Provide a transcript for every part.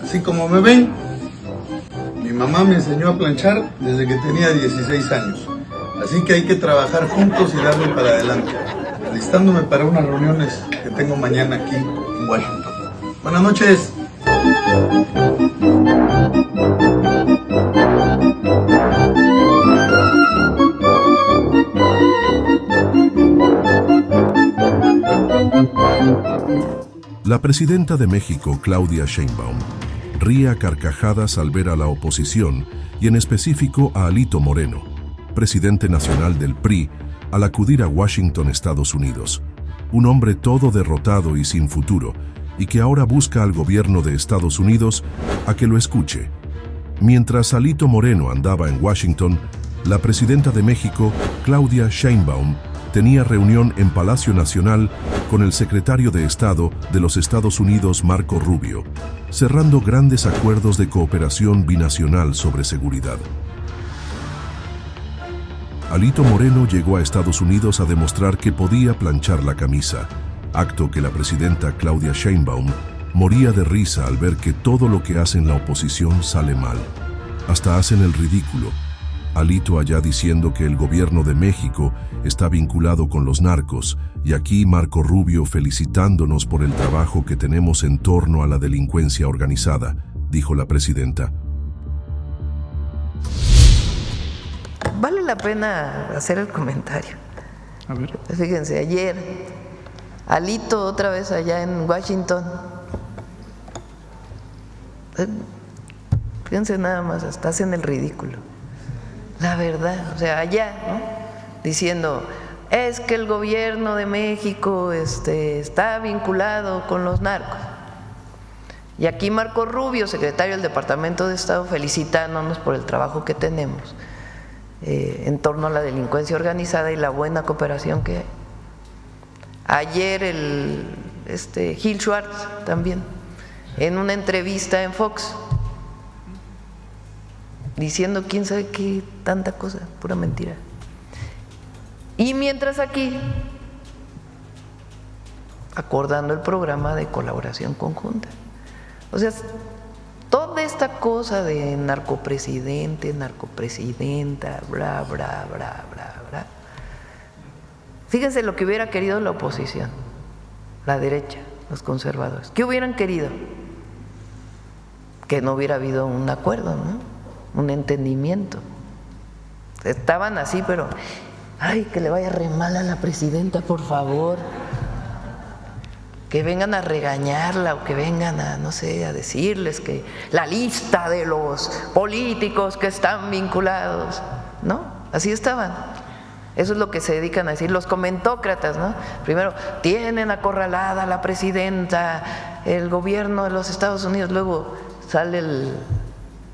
Así como me ven, mi mamá me enseñó a planchar desde que tenía 16 años. Así que hay que trabajar juntos y darle para adelante, alistándome para unas reuniones que tengo mañana aquí en Washington. Buenas noches. La presidenta de México, Claudia Sheinbaum, ríe a carcajadas al ver a la oposición y en específico a Alito Moreno, presidente nacional del PRI, al acudir a Washington, Estados Unidos. Un hombre todo derrotado y sin futuro, y que ahora busca al gobierno de Estados Unidos a que lo escuche. Mientras Alito Moreno andaba en Washington, la presidenta de México, Claudia Sheinbaum, tenía reunión en Palacio Nacional con el secretario de Estado de los Estados Unidos, Marco Rubio, cerrando grandes acuerdos de cooperación binacional sobre seguridad. Alito Moreno llegó a Estados Unidos a demostrar que podía planchar la camisa, acto que la presidenta Claudia Sheinbaum moría de risa al ver que todo lo que hacen la oposición sale mal. Hasta hacen el ridículo. Alito allá diciendo que el gobierno de México está vinculado con los narcos, y aquí Marco Rubio felicitándonos por el trabajo que tenemos en torno a la delincuencia organizada, dijo la presidenta. Vale la pena hacer el comentario. A ver. Fíjense, ayer, Alito otra vez allá en Washington. Fíjense nada más, hasta hacen el ridículo. La verdad, o sea, allá, ¿no? Diciendo, es que el gobierno de México está vinculado con los narcos. Y aquí Marco Rubio, secretario del Departamento de Estado, felicitándonos por el trabajo que tenemos en torno a la delincuencia organizada y la buena cooperación que hay. Ayer Gil Schwartz también, en una entrevista en Fox, diciendo quién sabe qué, tanta cosa, pura mentira. Y mientras aquí, acordando el programa de colaboración conjunta. O sea, toda esta cosa de narcopresidente, narcopresidenta, bla, bla, bla, bla, bla. Fíjense lo que hubiera querido la oposición, la derecha, los conservadores. ¿Qué hubieran querido? Que no hubiera habido un acuerdo, ¿no? Un entendimiento. Estaban así, pero ay, que le vaya re mal a la presidenta, por favor. Que vengan a regañarla o que vengan a, no sé, a decirles que la lista de los políticos que están vinculados, ¿no? Así estaban. Eso es lo que se dedican a decir los comentócratas, ¿no? Primero, tienen acorralada a la presidenta, el gobierno de los Estados Unidos, luego sale el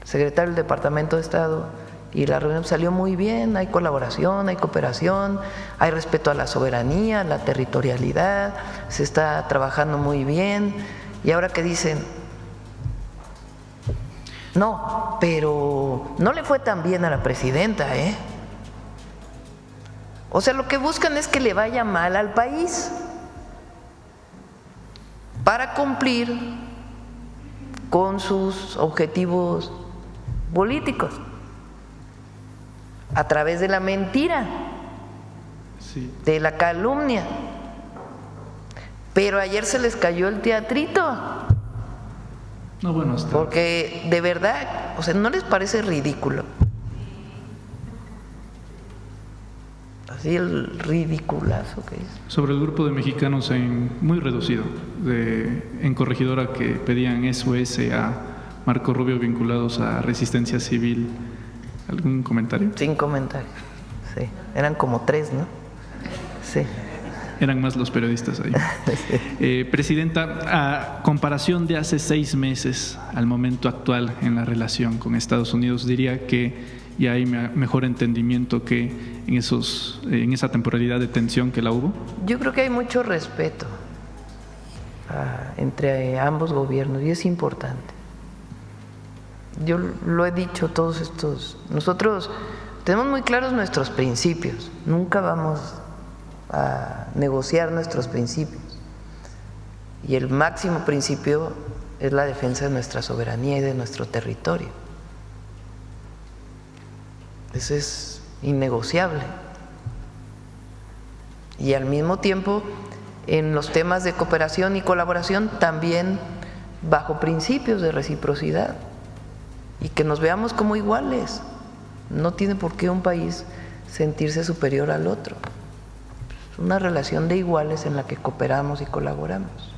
secretario del Departamento de Estado y la reunión salió muy bien, hay colaboración, hay cooperación, hay respeto a la soberanía, a la territorialidad, se está trabajando muy bien. Y ahora que dicen, no, pero no le fue tan bien a la presidenta, ¿eh? O sea, lo que buscan es que le vaya mal al país para cumplir con sus objetivos políticos a través de la mentira, Sí. de la calumnia. Pero ayer se les cayó el teatrito, No, bueno, está. porque de verdad, o sea, ¿no les parece ridículo? Así el ridiculazo que es. Sobre el grupo de mexicanos muy reducido, en Corregidora, que pedían SOS a Marco Rubio vinculados a Resistencia Civil. ¿Algún comentario? Sin comentarios, sí. Eran como 3, ¿no? Sí. Eran más los periodistas ahí. Presidenta, a comparación de hace 6 meses al momento actual en la relación con Estados Unidos, diría que ya hay mejor entendimiento que en esa temporalidad de tensión que la hubo. Yo creo que hay mucho respeto entre ambos gobiernos y es importante. Yo lo he dicho todos estos, nosotros tenemos muy claros nuestros principios, nunca vamos a negociar nuestros principios. Y el máximo principio es la defensa de nuestra soberanía y de nuestro territorio. Eso es innegociable. Y al mismo tiempo, en los temas de cooperación y colaboración, también bajo principios de reciprocidad y que nos veamos como iguales. No tiene por qué un país sentirse superior al otro. Es una relación de iguales en la que cooperamos y colaboramos.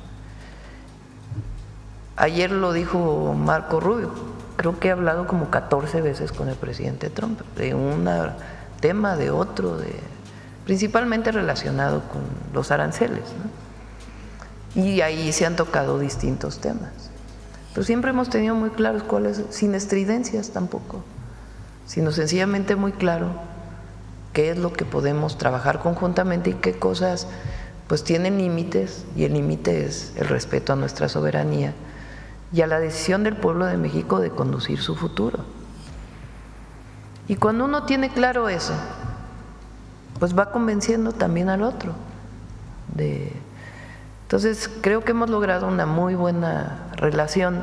Ayer lo dijo Marco Rubio, creo que he hablado como 14 veces con el presidente Trump, de un tema, de otro, principalmente relacionado con los aranceles, ¿no? Y ahí se han tocado distintos temas. Pero siempre hemos tenido muy claros cuáles, sin estridencias tampoco, sino sencillamente muy claro qué es lo que podemos trabajar conjuntamente y qué cosas pues tienen límites, y el límite es el respeto a nuestra soberanía y a la decisión del pueblo de México de conducir su futuro. Y cuando uno tiene claro eso, pues va convenciendo también al otro. Entonces creo que hemos logrado una muy buena relación.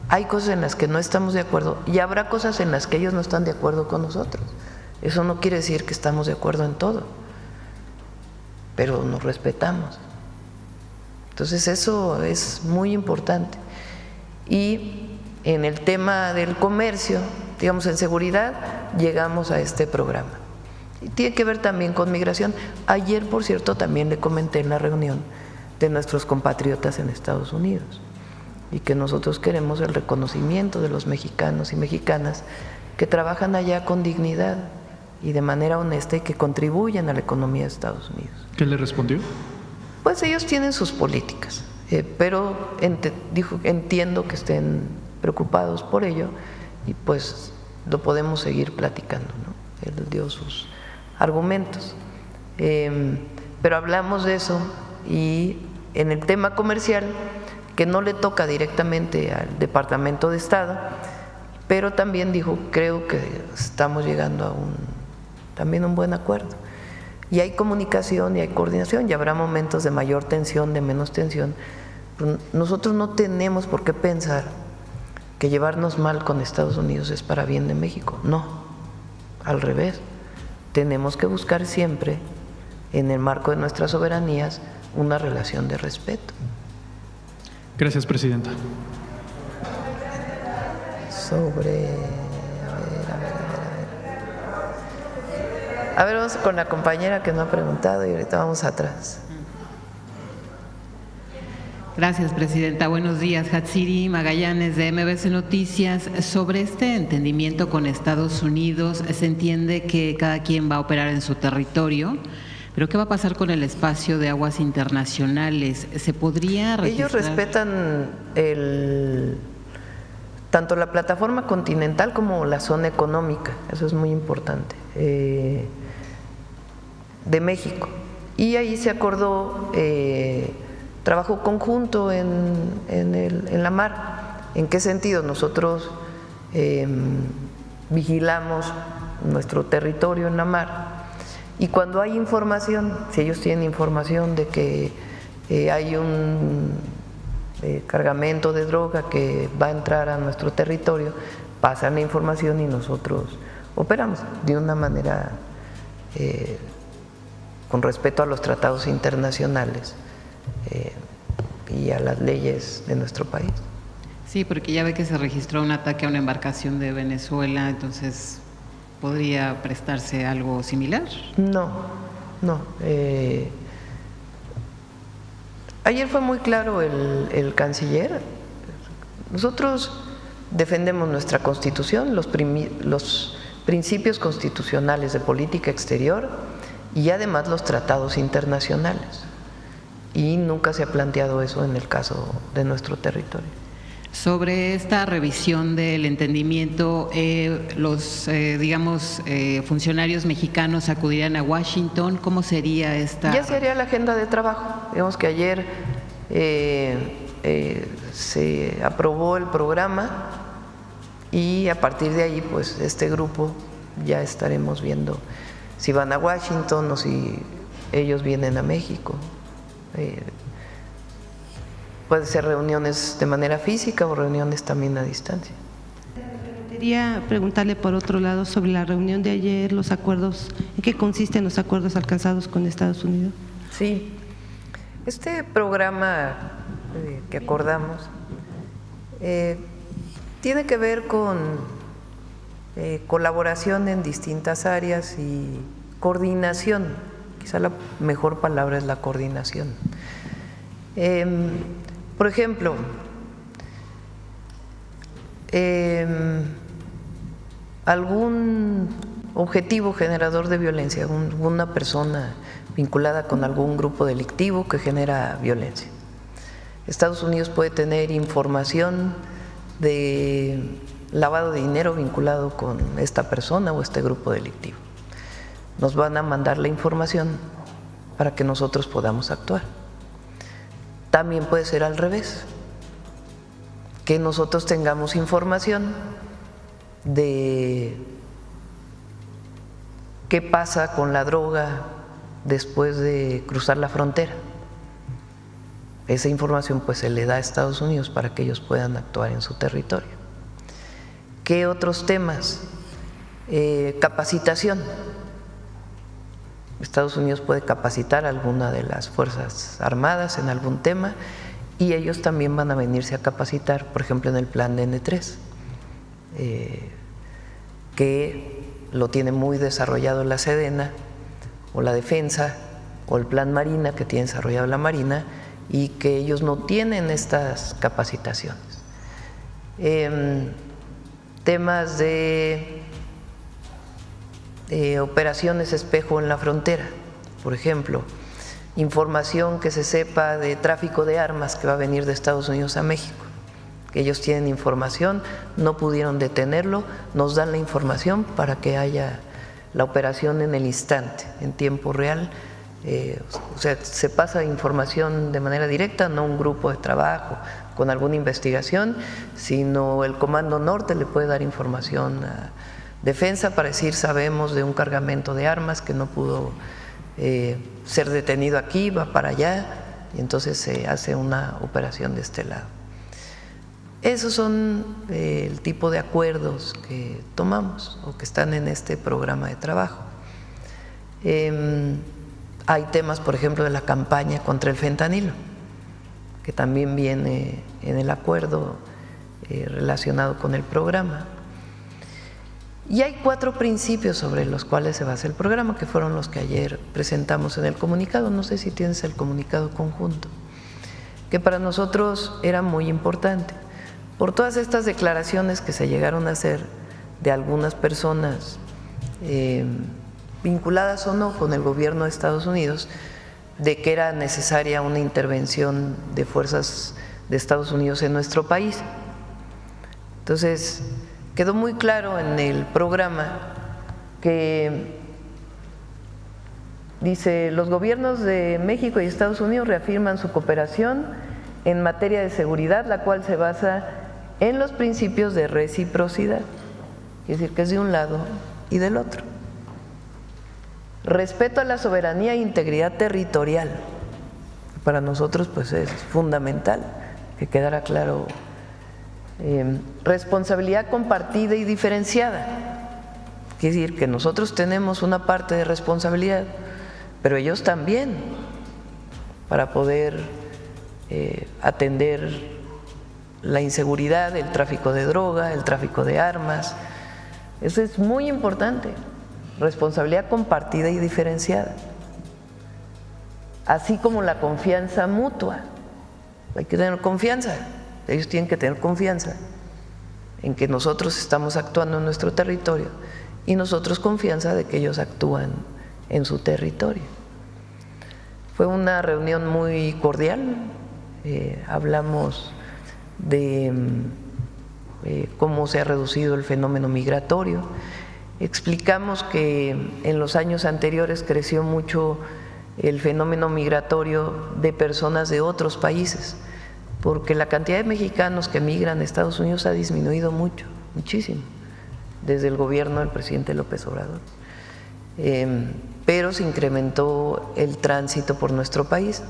Hay cosas en las que no estamos de acuerdo y habrá cosas en las que ellos no están de acuerdo con nosotros. Eso no quiere decir que estamos de acuerdo en todo, pero nos respetamos. Entonces eso es muy importante. Y en el tema del comercio, digamos en seguridad, llegamos a este programa. Y tiene que ver también con migración. Ayer, por cierto, también le comenté en la reunión de nuestros compatriotas en Estados Unidos y que nosotros queremos el reconocimiento de los mexicanos y mexicanas que trabajan allá con dignidad y de manera honesta y que contribuyen a la economía de Estados Unidos. ¿Qué le respondió? Pues ellos tienen sus políticas, pero dijo, entiendo que estén preocupados por ello y pues lo podemos seguir platicando, ¿no? Él dio sus argumentos, pero hablamos de eso. Y en el tema comercial, que no le toca directamente al Departamento de Estado, pero también dijo, creo que estamos llegando a también un buen acuerdo. Y hay comunicación y hay coordinación, y habrá momentos de mayor tensión, de menos tensión. Pero nosotros no tenemos por qué pensar que llevarnos mal con Estados Unidos es para bien de México. No, al revés. Tenemos que buscar siempre, en el marco de nuestras soberanías, una relación de respeto. Gracias, presidenta. A ver, vamos con la compañera que no ha preguntado y ahorita vamos atrás. Gracias, presidenta. Buenos días. Hatsiri Magallanes, de MBC Noticias. Sobre este entendimiento con Estados Unidos, se entiende que cada quien va a operar en su territorio, pero ¿qué va a pasar con el espacio de aguas internacionales? ¿Se podría registrar? Ellos respetan tanto la plataforma continental como la zona económica, eso es muy importante, de México. Y ahí se acordó trabajo conjunto en la mar. ¿En qué sentido? Nosotros vigilamos nuestro territorio en la mar y cuando hay información, si ellos tienen información de que hay un cargamento de droga que va a entrar a nuestro territorio, pasan la información y nosotros operamos de una manera con respeto a los tratados internacionales y a las leyes de nuestro país. Sí, porque ya ve que se registró un ataque a una embarcación de Venezuela, entonces ¿podría prestarse algo similar? No. Ayer fue muy claro el canciller. Nosotros defendemos nuestra Constitución, los principios constitucionales de política exterior y además los tratados internacionales. Y nunca se ha planteado eso en el caso de nuestro territorio. Sobre esta revisión del entendimiento, los funcionarios mexicanos acudirían a Washington. ¿Cómo sería esta? Ya se haría la agenda de trabajo. Digamos que ayer se aprobó el programa y a partir de ahí, pues este grupo ya estaremos viendo si van a Washington o si ellos vienen a México. puede ser reuniones de manera física o reuniones también a distancia. Quería preguntarle por otro lado sobre la reunión de ayer, los acuerdos, ¿en qué consisten los acuerdos alcanzados con Estados Unidos? Sí, este programa que acordamos tiene que ver con colaboración en distintas áreas y coordinación. Quizá la mejor palabra es la coordinación. Por ejemplo, algún objetivo generador de violencia, una persona vinculada con algún grupo delictivo que genera violencia. Estados Unidos puede tener información de lavado de dinero vinculado con esta persona o este grupo delictivo. Nos van a mandar la información para que nosotros podamos actuar. También puede ser al revés, que nosotros tengamos información de qué pasa con la droga después de cruzar la frontera. Esa información pues se le da a Estados Unidos para que ellos puedan actuar en su territorio. ¿Qué otros temas? Capacitación. Estados Unidos puede capacitar a alguna de las Fuerzas Armadas en algún tema y ellos también van a venirse a capacitar, por ejemplo, en el plan de N3, que lo tiene muy desarrollado la Sedena o la Defensa o el plan Marina que tiene desarrollado la Marina y que ellos no tienen estas capacitaciones. Temas de operaciones espejo en la frontera, por ejemplo, información que se sepa de tráfico de armas que va a venir de Estados Unidos a México, que ellos tienen información, no pudieron detenerlo, nos dan la información para que haya la operación en el instante, en tiempo real, o sea, se pasa información de manera directa, no un grupo de trabajo con alguna investigación, sino el Comando Norte le puede dar información a Defensa para decir sabemos de un cargamento de armas que no pudo ser detenido aquí, va para allá y entonces se hace una operación de este lado. Esos son el tipo de acuerdos que tomamos o que están en este programa de trabajo. Hay temas, por ejemplo, de la campaña contra el fentanilo, que también viene en el acuerdo relacionado con el programa. Y hay 4 principios sobre los cuales se basa el programa, que fueron los que ayer presentamos en el comunicado. No sé si tienes el comunicado conjunto, que para nosotros era muy importante. Por todas estas declaraciones que se llegaron a hacer de algunas personas vinculadas o no con el gobierno de Estados Unidos, de que era necesaria una intervención de fuerzas de Estados Unidos en nuestro país. Entonces, quedó muy claro en el programa que dice: los gobiernos de México y Estados Unidos reafirman su cooperación en materia de seguridad, la cual se basa en los principios de reciprocidad, es decir, que es de un lado y del otro. Respeto a la soberanía e integridad territorial. Para nosotros pues es fundamental que quedara claro. Responsabilidad compartida y diferenciada, quiere decir que nosotros tenemos una parte de responsabilidad, pero ellos también, para poder atender la inseguridad, el tráfico de droga, el tráfico de armas. Eso es muy importante, responsabilidad compartida y diferenciada, así como la confianza mutua. Hay que tener confianza. Ellos tienen que tener confianza en que nosotros estamos actuando en nuestro territorio y nosotros confianza de que ellos actúan en su territorio. Fue una reunión muy cordial, hablamos de cómo se ha reducido el fenómeno migratorio, explicamos que en los años anteriores creció mucho el fenómeno migratorio de personas de otros países, porque la cantidad de mexicanos que migran a Estados Unidos ha disminuido mucho, muchísimo, desde el gobierno del presidente López Obrador. Pero se incrementó el tránsito por nuestro país,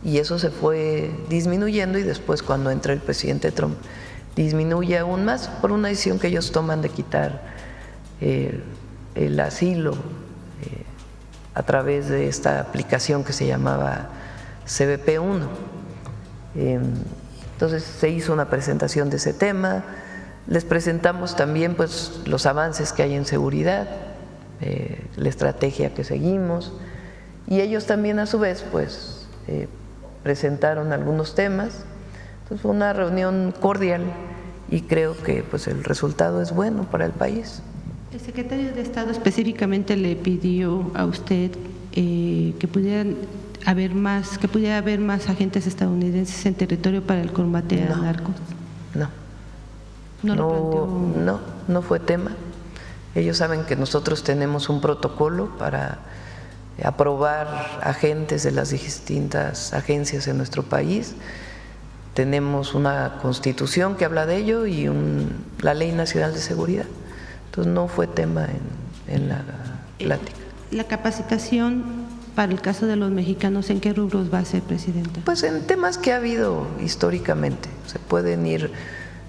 y eso se fue disminuyendo, y después cuando entra el presidente Trump disminuye aún más por una decisión que ellos toman de quitar el asilo a través de esta aplicación que se llamaba CBP-1. Entonces se hizo una presentación de ese tema, les presentamos también pues los avances que hay en seguridad, la estrategia que seguimos, y ellos también a su vez pues presentaron algunos temas. Entonces fue una reunión cordial y creo que pues el resultado es bueno para el país. El secretario de Estado específicamente le pidió a usted que pudiera haber más agentes estadounidenses en territorio para el combate a narcos. No fue tema. Ellos saben que nosotros tenemos un protocolo para aprobar agentes de las distintas agencias en nuestro país. Tenemos una constitución que habla de ello y la Ley Nacional de Seguridad. Entonces no fue tema en la plática. La capacitación para el caso de los mexicanos, ¿en qué rubros va a ser, Presidenta? Pues en temas que ha habido históricamente. Se pueden ir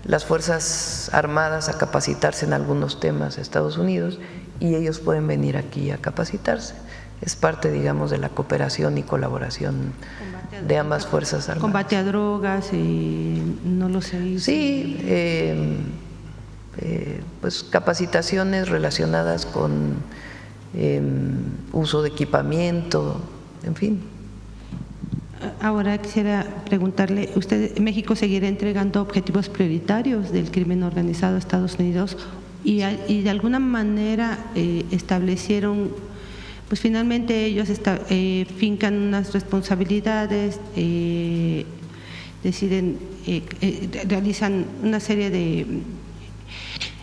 las Fuerzas Armadas a capacitarse en algunos temas a Estados Unidos y ellos pueden venir aquí a capacitarse. Es parte, digamos, de la cooperación y colaboración de ambas Fuerzas Armadas. Combate a drogas, no lo sé. Sí, pues capacitaciones relacionadas con uso de equipamiento, en fin. Ahora quisiera preguntarle, ¿México seguirá entregando objetivos prioritarios del crimen organizado a Estados Unidos y de alguna manera establecieron, pues finalmente ellos fincan unas responsabilidades, deciden, realizan una serie de…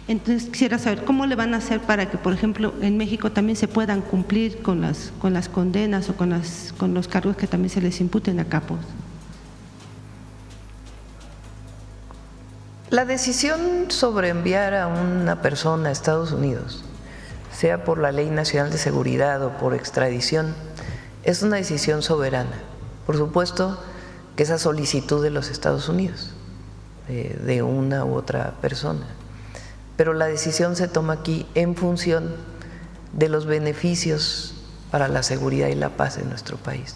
Entonces quisiera saber cómo le van a hacer para que, por ejemplo, en México también se puedan cumplir con las condenas o con los cargos que también se les imputen a capos. La decisión sobre enviar a una persona a Estados Unidos, sea por la Ley Nacional de Seguridad o por extradición, es una decisión soberana. Por supuesto que esa solicitud de los Estados Unidos, de una u otra persona, pero la decisión se toma aquí en función de los beneficios para la seguridad y la paz en nuestro país.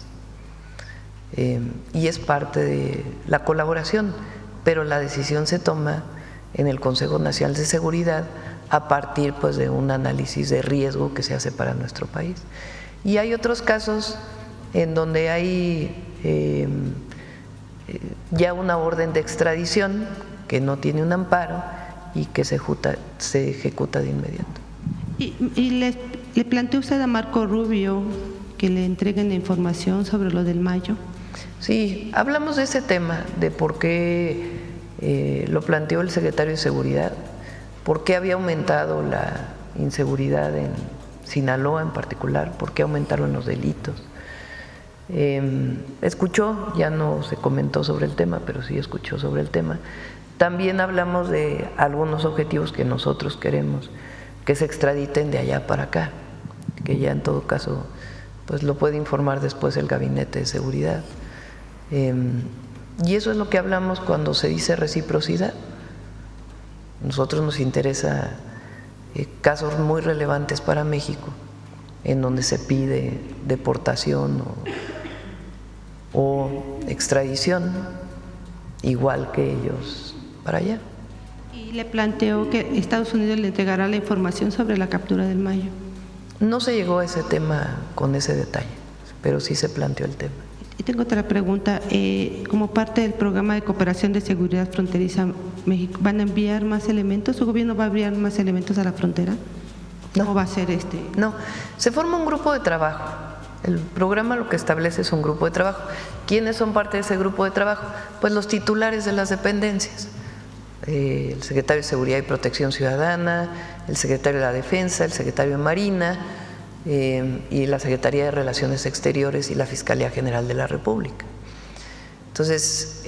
Y es parte de la colaboración, pero la decisión se toma en el Consejo Nacional de Seguridad a partir pues de un análisis de riesgo que se hace para nuestro país. Y hay otros casos en donde hay ya una orden de extradición que no tiene un amparo y que se ejecuta de inmediato. ¿Y le planteó usted a Marco Rubio que le entreguen la información sobre lo del Mayo? Sí, hablamos de ese tema, de por qué lo planteó el secretario de Seguridad, por qué había aumentado la inseguridad en Sinaloa en particular, por qué aumentaron los delitos. Escuchó, ya no se comentó sobre el tema, pero sí escuchó sobre el tema. También hablamos de algunos objetivos que nosotros queremos que se extraditen de allá para acá, que ya en todo caso pues lo puede informar después el Gabinete de Seguridad. Y eso es lo que hablamos cuando se dice reciprocidad. Nosotros nos interesa casos muy relevantes para México, en donde se pide deportación o extradición, igual que ellos para allá. ¿Y le planteó que Estados Unidos le entregará la información sobre la captura del Mayo? No se llegó a ese tema con ese detalle, pero sí se planteó el tema. Y tengo otra pregunta. Como parte del programa de cooperación de seguridad fronteriza México, ¿van a enviar más elementos? ¿Su gobierno va a enviar más elementos a la frontera? No. ¿Cómo va a ser No, se forma un grupo de trabajo. El programa lo que establece es un grupo de trabajo. ¿Quiénes son parte de ese grupo de trabajo? Pues los titulares de las dependencias. El secretario de Seguridad y Protección Ciudadana, el secretario de la Defensa, el secretario de Marina y la Secretaría de Relaciones Exteriores y la Fiscalía General de la República. Entonces,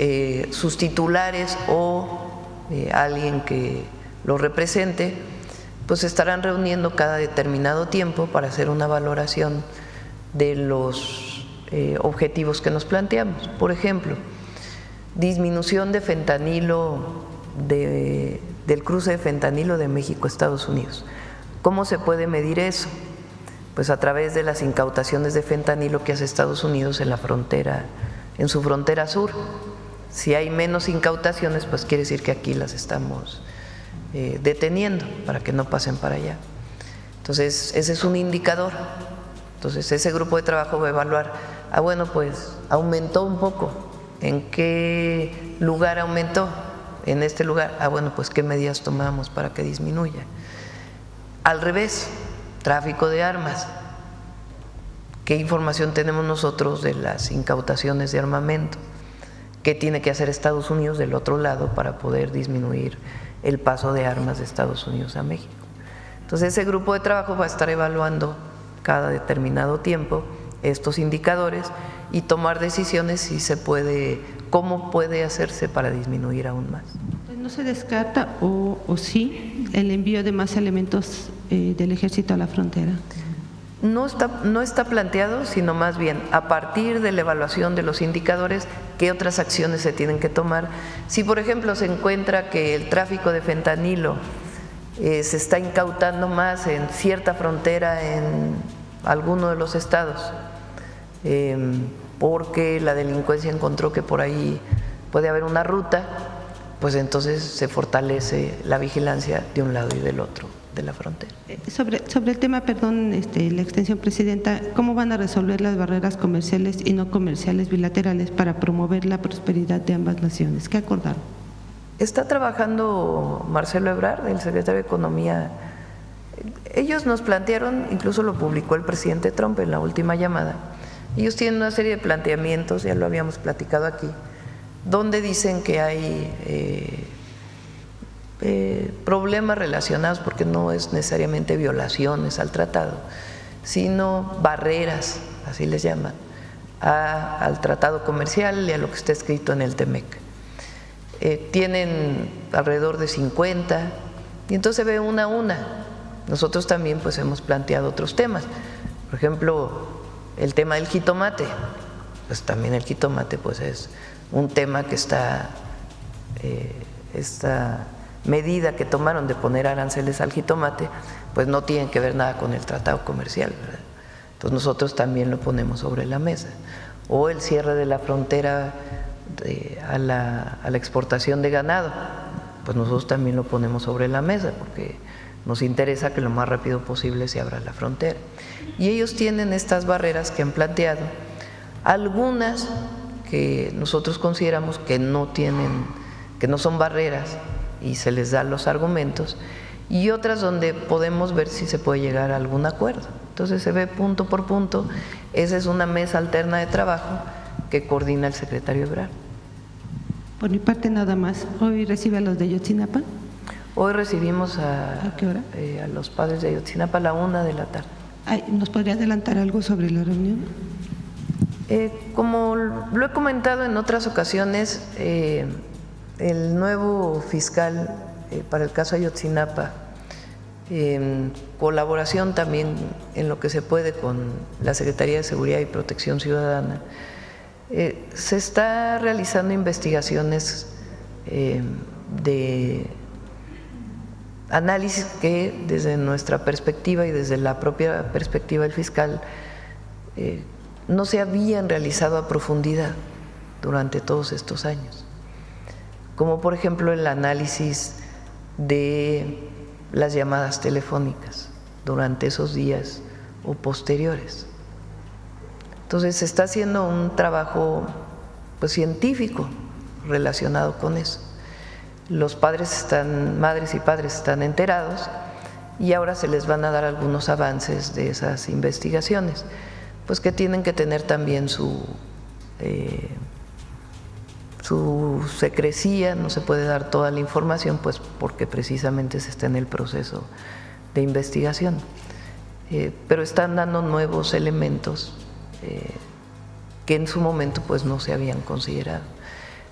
sus titulares o alguien que lo represente, pues se estarán reuniendo cada determinado tiempo para hacer una valoración de los objetivos que nos planteamos. Por ejemplo, disminución de fentanilo, del cruce de fentanilo de México a Estados Unidos. ¿Cómo se puede medir eso? Pues a través de las incautaciones de fentanilo que hace Estados Unidos en la frontera, en su frontera sur. Si hay menos incautaciones, pues quiere decir que aquí las estamos deteniendo para que no pasen para allá. Entonces, ese es un indicador. Entonces, ese grupo de trabajo va a evaluar, bueno, pues aumentó un poco. ¿En qué lugar aumentó? En este lugar, bueno, pues qué medidas tomamos para que disminuya. Al revés, tráfico de armas. ¿Qué información tenemos nosotros de las incautaciones de armamento? ¿Qué tiene que hacer Estados Unidos del otro lado para poder disminuir el paso de armas de Estados Unidos a México? Entonces, ese grupo de trabajo va a estar evaluando cada determinado tiempo estos indicadores y tomar decisiones si se puede, cómo puede hacerse para disminuir aún más. ¿No se descarta o sí el envío de más elementos del ejército a la frontera? No está planteado, sino más bien a partir de la evaluación de los indicadores, qué otras acciones se tienen que tomar. Si, por ejemplo, se encuentra que el tráfico de fentanilo se está incautando más en cierta frontera en alguno de los estados, porque la delincuencia encontró que por ahí puede haber una ruta, pues entonces se fortalece la vigilancia de un lado y del otro de la frontera. Sobre el tema, perdón, la extensión, Presidenta, ¿cómo van a resolver las barreras comerciales y no comerciales bilaterales para promover la prosperidad de ambas naciones? ¿Qué acordaron? Está trabajando Marcelo Ebrard, el secretario de Economía. Ellos nos plantearon, incluso lo publicó el presidente Trump en la última llamada, ellos tienen una serie de planteamientos, ya lo habíamos platicado aquí, donde dicen que hay problemas relacionados, porque no es necesariamente violaciones al tratado, sino barreras, así les llaman, al tratado comercial y a lo que está escrito en el TEMEC. Tienen alrededor de 50 y entonces se ve una a una. Nosotros también pues hemos planteado otros temas, por ejemplo el tema del jitomate, pues también el jitomate pues es un tema que está, esta medida que tomaron de poner aranceles al jitomate pues no tiene que ver nada con el tratado comercial, ¿verdad? Entonces nosotros también lo ponemos sobre la mesa. O el cierre de la frontera a la exportación de ganado, pues nosotros también lo ponemos sobre la mesa porque nos interesa que lo más rápido posible se abra la frontera. Y ellos tienen estas barreras que han planteado, algunas que nosotros consideramos que no son barreras y se les da los argumentos, y otras donde podemos ver si se puede llegar a algún acuerdo. Entonces se ve punto por punto. Esa es una mesa alterna de trabajo que coordina el secretario Ebrard. Por mi parte nada más. ¿Hoy recibe a los de Ayotzinapa? Hoy recibimos ¿A qué hora? A los padres de Ayotzinapa a la 1 de la tarde. ¿Nos podría adelantar algo sobre la reunión? Como lo he comentado en otras ocasiones, el nuevo fiscal para el caso Ayotzinapa, en colaboración también en lo que se puede con la Secretaría de Seguridad y Protección Ciudadana, se está realizando investigaciones de análisis que desde nuestra perspectiva y desde la propia perspectiva del fiscal no se habían realizado a profundidad durante todos estos años, como por ejemplo el análisis de las llamadas telefónicas durante esos días o posteriores. Entonces se está haciendo un trabajo pues científico relacionado con eso. Los madres y padres están enterados y ahora se les van a dar algunos avances de esas investigaciones, pues que tienen que tener también su secrecía, no se puede dar toda la información, pues porque precisamente se está en el proceso de investigación, pero están dando nuevos elementos que en su momento pues no se habían considerado.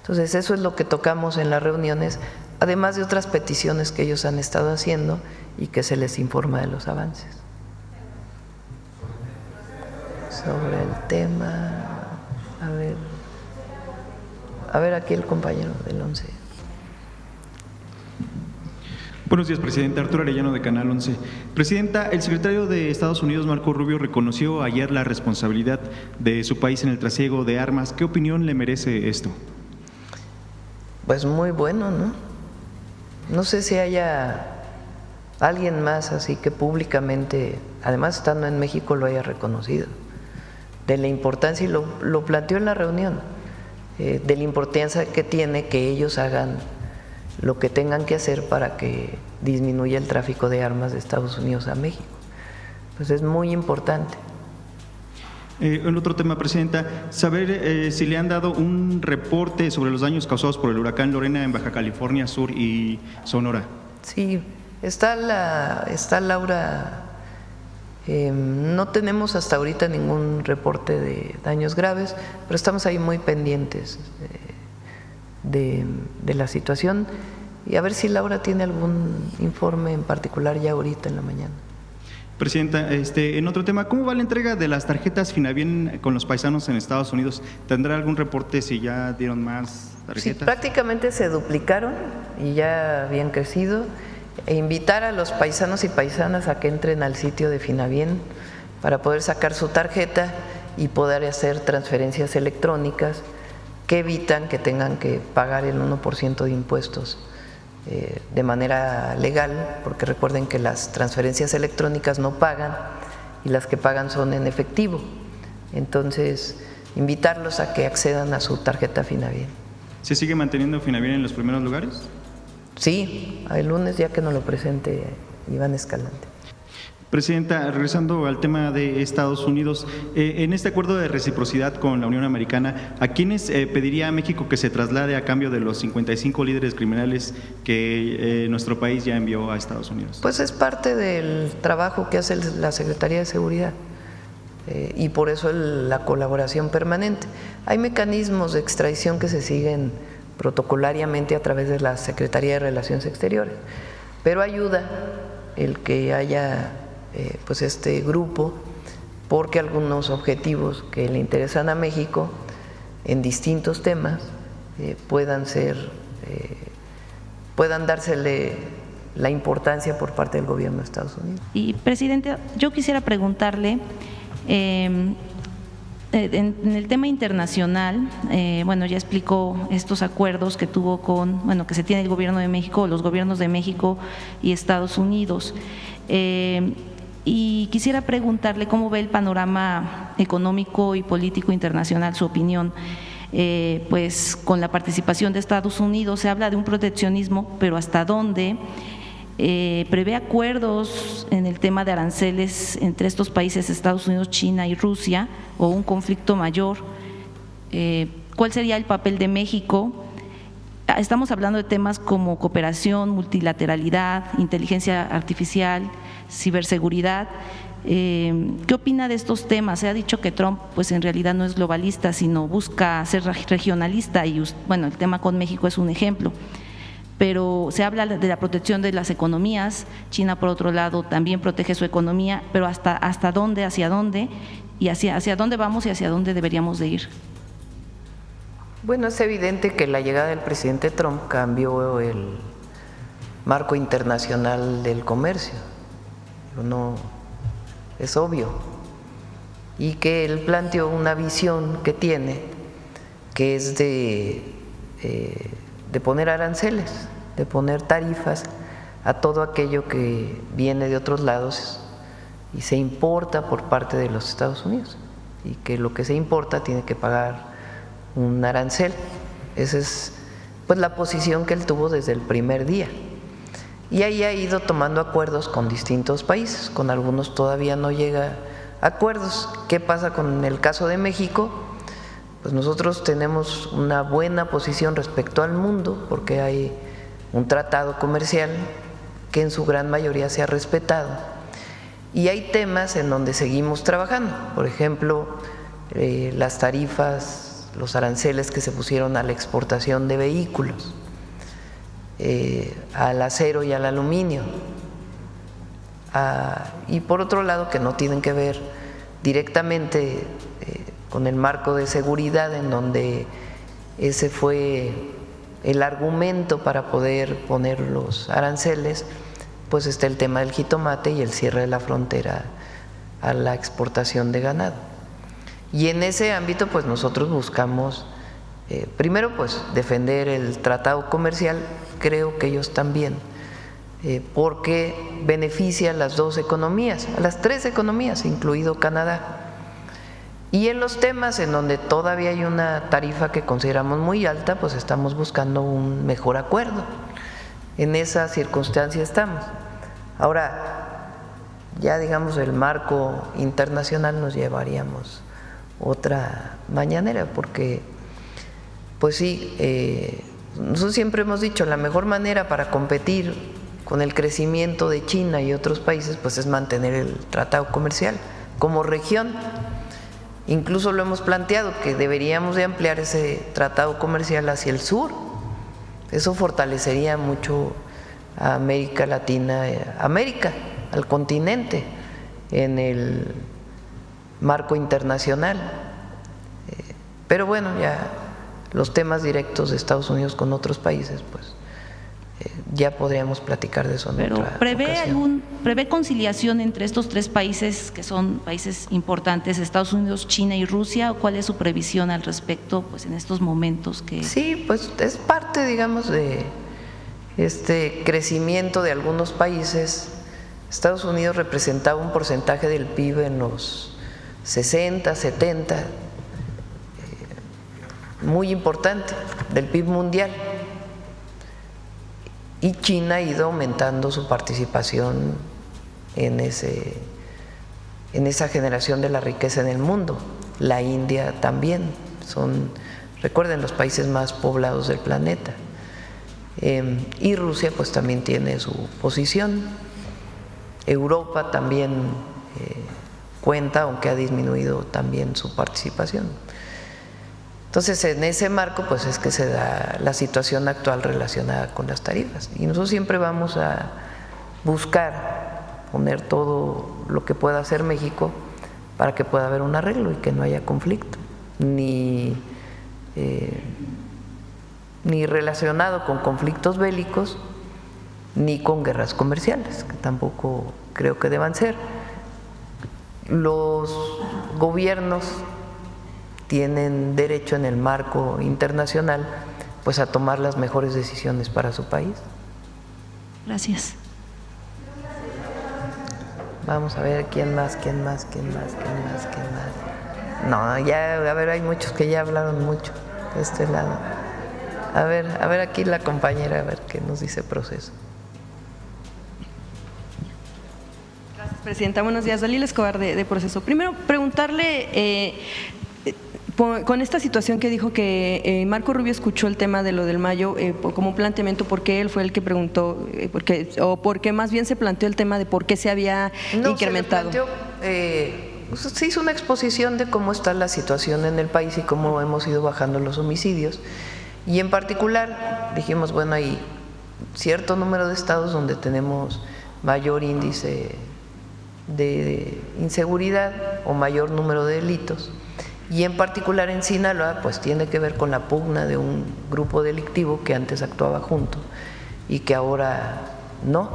Entonces eso es lo que tocamos en las reuniones, además de otras peticiones que ellos han estado haciendo y que se les informa de los avances. Sobre el tema… A ver, aquí el compañero del 11. Buenos días, presidenta. Arturo Arellano, de Canal 11. Presidenta, el secretario de Estados Unidos, Marco Rubio, reconoció ayer la responsabilidad de su país en el trasiego de armas. ¿Qué opinión le merece esto? Pues muy bueno, ¿no? No sé si haya alguien más así que públicamente, además estando en México, lo haya reconocido, de la importancia, y lo planteó en la reunión, de la importancia que tiene que ellos hagan lo que tengan que hacer para que disminuya el tráfico de armas de Estados Unidos a México. Pues es muy importante. El otro tema, presidenta, saber si le han dado un reporte sobre los daños causados por el huracán Lorena en Baja California Sur y Sonora. Sí, está Laura. No tenemos hasta ahorita ningún reporte de daños graves, pero estamos ahí muy pendientes de la situación, y a ver si Laura tiene algún informe en particular ya ahorita en la mañana. Presidenta, en otro tema, ¿cómo va la entrega de las tarjetas Finavien con los paisanos en Estados Unidos? ¿Tendrá algún reporte si ya dieron más tarjetas? Sí, prácticamente se duplicaron y ya habían crecido. E invitar a los paisanos y paisanas a que entren al sitio de Finavien para poder sacar su tarjeta y poder hacer transferencias electrónicas que evitan que tengan que pagar el 1% de impuestos de manera legal, porque recuerden que las transferencias electrónicas no pagan y las que pagan son en efectivo. Entonces, invitarlos a que accedan a su tarjeta Finavien. ¿Se sigue manteniendo Finavien en los primeros lugares? Sí, el lunes ya que nos lo presente Iván Escalante. Presidenta, regresando al tema de Estados Unidos, en este acuerdo de reciprocidad con la Unión Americana, ¿a quiénes pediría a México que se traslade a cambio de los 55 líderes criminales que nuestro país ya envió a Estados Unidos? Pues es parte del trabajo que hace la Secretaría de Seguridad y por eso la colaboración permanente. Hay mecanismos de extradición que se siguen protocolariamente a través de la Secretaría de Relaciones Exteriores, pero ayuda el que haya pues este grupo, porque algunos objetivos que le interesan a México en distintos temas puedan dársele la importancia por parte del gobierno de Estados Unidos. Y presidente, yo quisiera preguntarle en el tema internacional, bueno, ya explicó estos acuerdos que tuvo que se tiene el gobierno de México, los gobiernos de México y Estados Unidos. Y quisiera preguntarle cómo ve el panorama económico y político internacional, su opinión. Pues con la participación de Estados Unidos se habla de un proteccionismo, pero ¿hasta dónde? Prevé acuerdos en el tema de aranceles entre estos países, Estados Unidos, China y Rusia, o un conflicto mayor. ¿Cuál sería el papel de México? Estamos hablando de temas como cooperación, multilateralidad, inteligencia artificial, ciberseguridad. ¿Qué opina de estos temas? Se ha dicho que Trump pues en realidad no es globalista, sino busca ser regionalista, y bueno, el tema con México es un ejemplo. Pero se habla de la protección de las economías. China, por otro lado, también protege su economía, pero ¿hasta dónde, hacia dónde, y hacia dónde vamos y hacia dónde deberíamos de ir? Bueno, es evidente que la llegada del presidente Trump cambió el marco internacional del comercio, no es obvio, y que él planteó una visión que tiene, que es de poner aranceles, de poner tarifas a todo aquello que viene de otros lados y se importa por parte de los Estados Unidos, y que lo que se importa tiene que pagar un arancel. Esa es pues la posición que él tuvo desde el primer día, y ahí ha ido tomando acuerdos con distintos países, con algunos todavía no llega a acuerdos. ¿Qué pasa con el caso de México? Pues nosotros tenemos una buena posición respecto al mundo, porque hay un tratado comercial que en su gran mayoría se ha respetado, y hay temas en donde seguimos trabajando. Por ejemplo, las tarifas, los aranceles que se pusieron a la exportación de vehículos, al acero y al aluminio, y por otro lado que no tienen que ver directamente con el marco de seguridad, en donde ese fue el argumento para poder poner los aranceles. Pues está el tema del jitomate y el cierre de la frontera a la exportación de ganado. Y en ese ámbito pues nosotros buscamos primero pues defender el tratado comercial, creo que ellos también, porque beneficia a las dos economías, a las tres economías, incluido Canadá. Y en los temas en donde todavía hay una tarifa que consideramos muy alta, pues estamos buscando un mejor acuerdo. En esa circunstancia estamos. Ahora, ya digamos el marco internacional nos llevaríamos otra mañanera, porque pues sí, nosotros siempre hemos dicho, la mejor manera para competir con el crecimiento de China y otros países pues es mantener el tratado comercial como región. Incluso lo hemos planteado que deberíamos de ampliar ese tratado comercial hacia el sur. Eso fortalecería mucho a América Latina, América, al continente, en el marco internacional. Pero bueno, ya los temas directos de Estados Unidos con otros países, pues ya podríamos platicar de eso en otra ocasión. ¿Prevé conciliación entre estos tres países que son países importantes, Estados Unidos, China y Rusia? ¿O cuál es su previsión al respecto pues, en estos momentos? Sí, pues es parte, digamos, de este crecimiento de algunos países. Estados Unidos representaba un porcentaje del PIB en los 60, 70, muy importante, del PIB mundial. Y China ha ido aumentando su participación en esa generación de la riqueza en el mundo. La India también, recuerden, los países más poblados del planeta. Y Rusia pues también tiene su posición. Europa también cuenta, aunque ha disminuido también su participación. Entonces, en ese marco, pues es que se da la situación actual relacionada con las tarifas. Y nosotros siempre vamos a buscar poner todo lo que pueda hacer México para que pueda haber un arreglo y que no haya conflicto, ni relacionado con conflictos bélicos, ni con guerras comerciales, que tampoco creo que deban ser. Los gobiernos tienen derecho en el marco internacional pues a tomar las mejores decisiones para su país. Gracias. Vamos a ver quién más. No, ya, a ver, hay muchos que ya hablaron mucho de este lado. A ver aquí la compañera, a ver qué nos dice Proceso. Gracias, Presidenta. Buenos días, Dalila Escobar de Proceso. Primero, preguntarle… con esta situación que dijo que Marco Rubio escuchó el tema de lo del mayo como un planteamiento, porque él fue el que preguntó, porque más bien se planteó el tema de por qué se había incrementado. Se hizo una exposición de cómo está la situación en el país y cómo hemos ido bajando los homicidios. Y en particular dijimos, bueno, hay cierto número de estados donde tenemos mayor índice de inseguridad o mayor número de delitos. Y en particular en Sinaloa, pues tiene que ver con la pugna de un grupo delictivo que antes actuaba junto y que ahora no.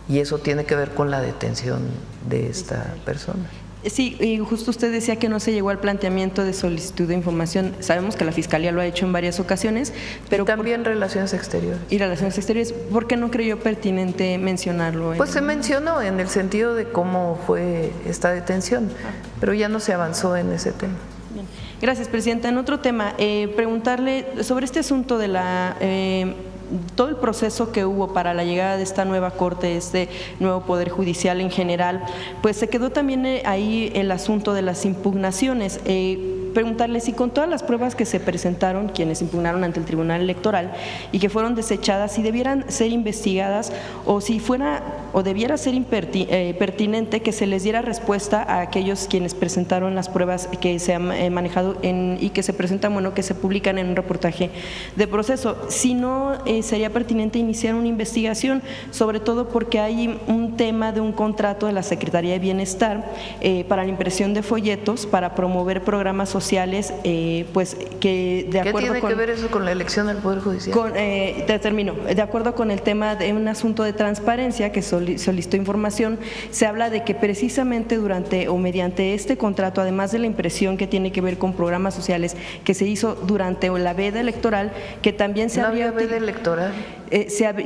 Y eso tiene que ver con la detención de esta persona. Sí, y justo usted decía que no se llegó al planteamiento de solicitud de información. Sabemos que la Fiscalía lo ha hecho en varias ocasiones, pero… Y también Relaciones Exteriores. Y Relaciones Exteriores, ¿por qué no creyó pertinente mencionarlo? Pues se mencionó en el sentido de cómo fue esta detención, pero ya no se avanzó en ese tema. Bien. Gracias, Presidenta. En otro tema, preguntarle sobre este asunto de todo el proceso que hubo para la llegada de esta nueva Corte, este nuevo Poder Judicial en general, pues se quedó también ahí el asunto de las impugnaciones. Preguntarle si con todas las pruebas que se presentaron, quienes impugnaron ante el Tribunal Electoral y que fueron desechadas, si debieran ser investigadas o si fuera o debiera ser pertinente que se les diera respuesta a aquellos quienes presentaron las pruebas que se han manejado y que se presentan, bueno, que se publican en un reportaje de proceso. Si no, sería pertinente iniciar una investigación, sobre todo porque hay un tema de un contrato de la Secretaría de Bienestar para la impresión de folletos para promover programas sociales, pues que de acuerdo ¿Qué tiene que ver eso con la elección al Poder Judicial? Termino. De acuerdo con el tema de un asunto de transparencia que solicitó información, se habla de que precisamente durante o mediante este contrato, además de la impresión que tiene que ver con programas sociales que se hizo durante la veda electoral, que también se habría… ¿No había veda electoral?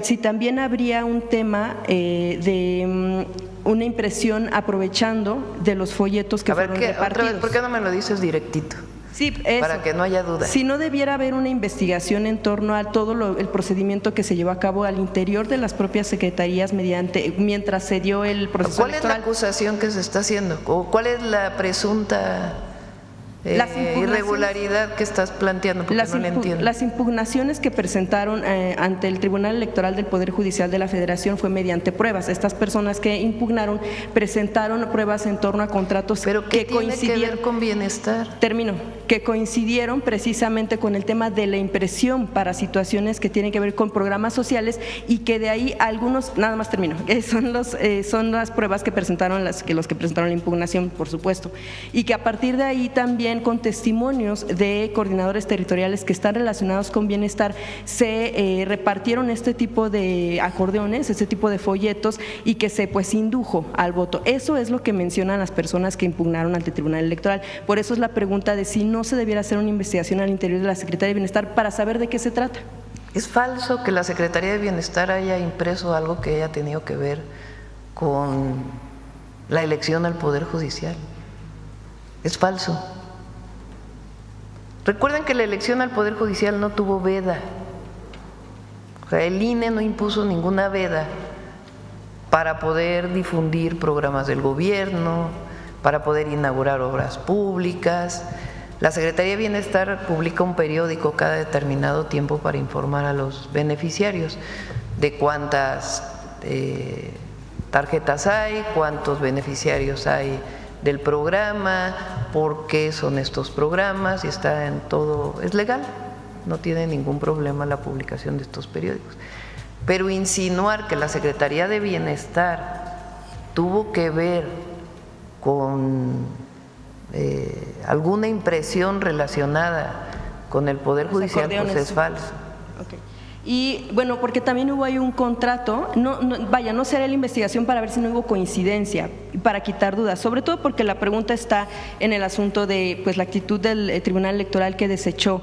Si también habría un tema de una impresión aprovechando de los folletos que fueron repartidos. Otra vez, ¿por qué no me lo dices directito? Sí, eso. Para que no haya duda. Si no debiera haber una investigación en torno a todo el procedimiento que se llevó a cabo al interior de las propias secretarías mientras se dio el proceso ¿Cuál electoral. es la acusación que se está haciendo? ¿O cuál es la presunta irregularidad que estás planteando? Porque no la entiendo. Las impugnaciones que presentaron ante el Tribunal Electoral del Poder Judicial de la Federación fue mediante pruebas. Estas personas que impugnaron presentaron pruebas en torno a contratos ¿Pero qué tiene que ver con bienestar? Termino. Que coincidieron precisamente con el tema de la impresión para situaciones que tienen que ver con programas sociales y que de ahí algunos, nada más termino, son las pruebas que presentaron los que presentaron la impugnación, por supuesto, y que a partir de ahí también con testimonios de coordinadores territoriales que están relacionados con bienestar se repartieron este tipo de acordeones, este tipo de folletos y que se indujo al voto. Eso es lo que mencionan las personas que impugnaron ante el Tribunal Electoral. Por eso es la pregunta de si no se debiera hacer una investigación al interior de la Secretaría de Bienestar para saber de qué se trata. Es falso que la Secretaría de Bienestar haya impreso algo que haya tenido que ver con la elección al Poder Judicial. Es falso. Recuerden que la elección al Poder Judicial no tuvo veda. O sea, el INE no impuso ninguna veda para poder difundir programas del gobierno, para poder inaugurar obras públicas. La Secretaría de Bienestar publica un periódico cada determinado tiempo para informar a los beneficiarios de cuántas tarjetas hay, cuántos beneficiarios hay del programa, por qué son estos programas, y está en todo, es legal, no tiene ningún problema la publicación de estos periódicos. Pero insinuar que la Secretaría de Bienestar tuvo que ver con alguna impresión relacionada con el Poder Judicial, pues es falso. Okay. Y bueno, porque también hubo ahí un contrato, no será la investigación para ver si no hubo coincidencia, para quitar dudas, sobre todo porque la pregunta está en el asunto de la actitud del Tribunal Electoral que desechó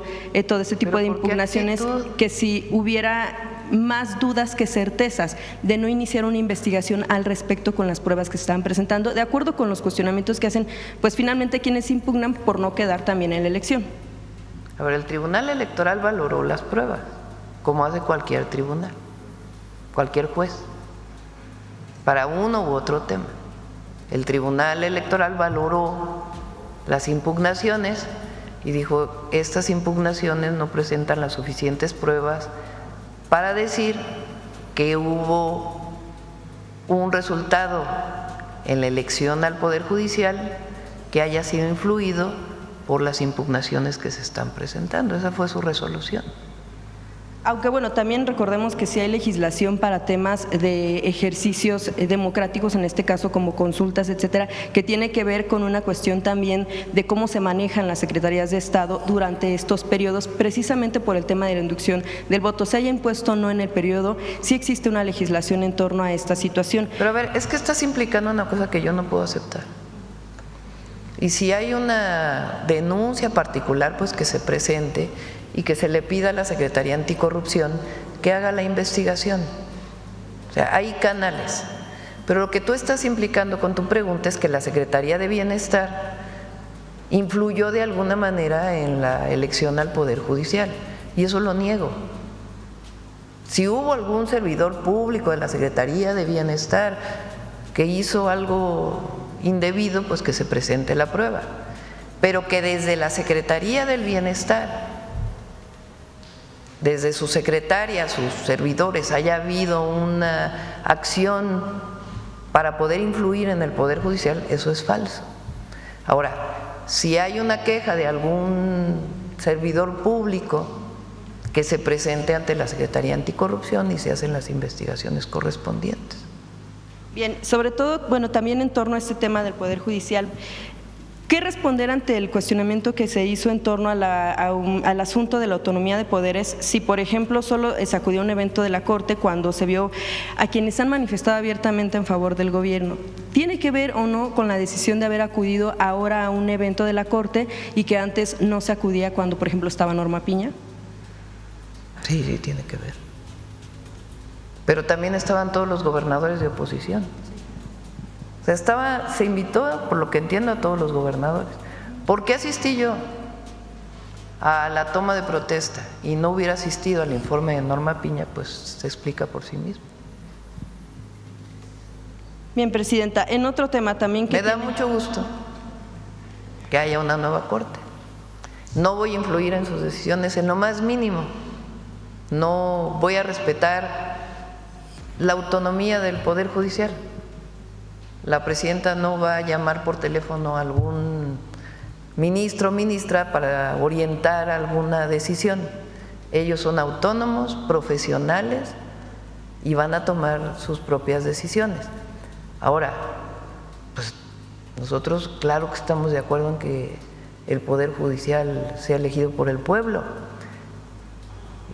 todo ese tipo de impugnaciones, que si hubiera más dudas que certezas de no iniciar una investigación al respecto con las pruebas que se estaban presentando, de acuerdo con los cuestionamientos que hacen, finalmente quienes impugnan por no quedar también en la elección. A ver, el Tribunal Electoral valoró las pruebas, como hace cualquier tribunal, cualquier juez, para uno u otro tema. El Tribunal Electoral valoró las impugnaciones y dijo, estas impugnaciones no presentan las suficientes pruebas para decir que hubo un resultado en la elección al Poder Judicial que haya sido influido por las impugnaciones que se están presentando. Esa fue su resolución. Aunque también recordemos que sí hay legislación para temas de ejercicios democráticos, en este caso como consultas, etcétera, que tiene que ver con una cuestión también de cómo se manejan las secretarías de Estado durante estos periodos, precisamente por el tema de la inducción del voto. Se haya impuesto o no en el periodo, sí existe una legislación en torno a esta situación. Pero a ver, es que estás implicando una cosa que yo no puedo aceptar. Y si hay una denuncia particular, pues que se presente y que se le pida a la Secretaría Anticorrupción que haga la investigación. O sea, hay canales. Pero lo que tú estás implicando con tu pregunta es que la Secretaría de Bienestar influyó de alguna manera en la elección al Poder Judicial, y eso lo niego. Si hubo algún servidor público de la Secretaría de Bienestar que hizo algo indebido, pues que se presente la prueba. Pero que desde la Secretaría del Bienestar desde su secretaria, sus servidores, haya habido una acción para poder influir en el Poder Judicial, eso es falso. Ahora, si hay una queja de algún servidor público, que se presente ante la Secretaría Anticorrupción y se hacen las investigaciones correspondientes. Bien, sobre todo, bueno, también en torno a este tema del Poder Judicial, ¿qué responder ante el cuestionamiento que se hizo en torno al asunto de la autonomía de poderes? Si, por ejemplo, solo se acudió a un evento de la Corte cuando se vio a quienes han manifestado abiertamente en favor del gobierno. ¿Tiene que ver o no con la decisión de haber acudido ahora a un evento de la Corte y que antes no se acudía cuando, por ejemplo, estaba Norma Piña? Sí, sí, tiene que ver. Pero también estaban todos los gobernadores de oposición. O sea, se invitó, por lo que entiendo, a todos los gobernadores. ¿Por qué asistí yo a la toma de protesta y no hubiera asistido al informe de Norma Piña? Pues se explica por sí mismo. Bien, Presidenta, en otro tema también que… Me da mucho gusto que haya una nueva Corte. No voy a influir en sus decisiones en lo más mínimo. No voy a respetar la autonomía del Poder Judicial. La presidenta no va a llamar por teléfono a algún ministro o ministra para orientar alguna decisión. Ellos son autónomos, profesionales y van a tomar sus propias decisiones. Ahora, pues nosotros claro que estamos de acuerdo en que el Poder Judicial sea elegido por el pueblo.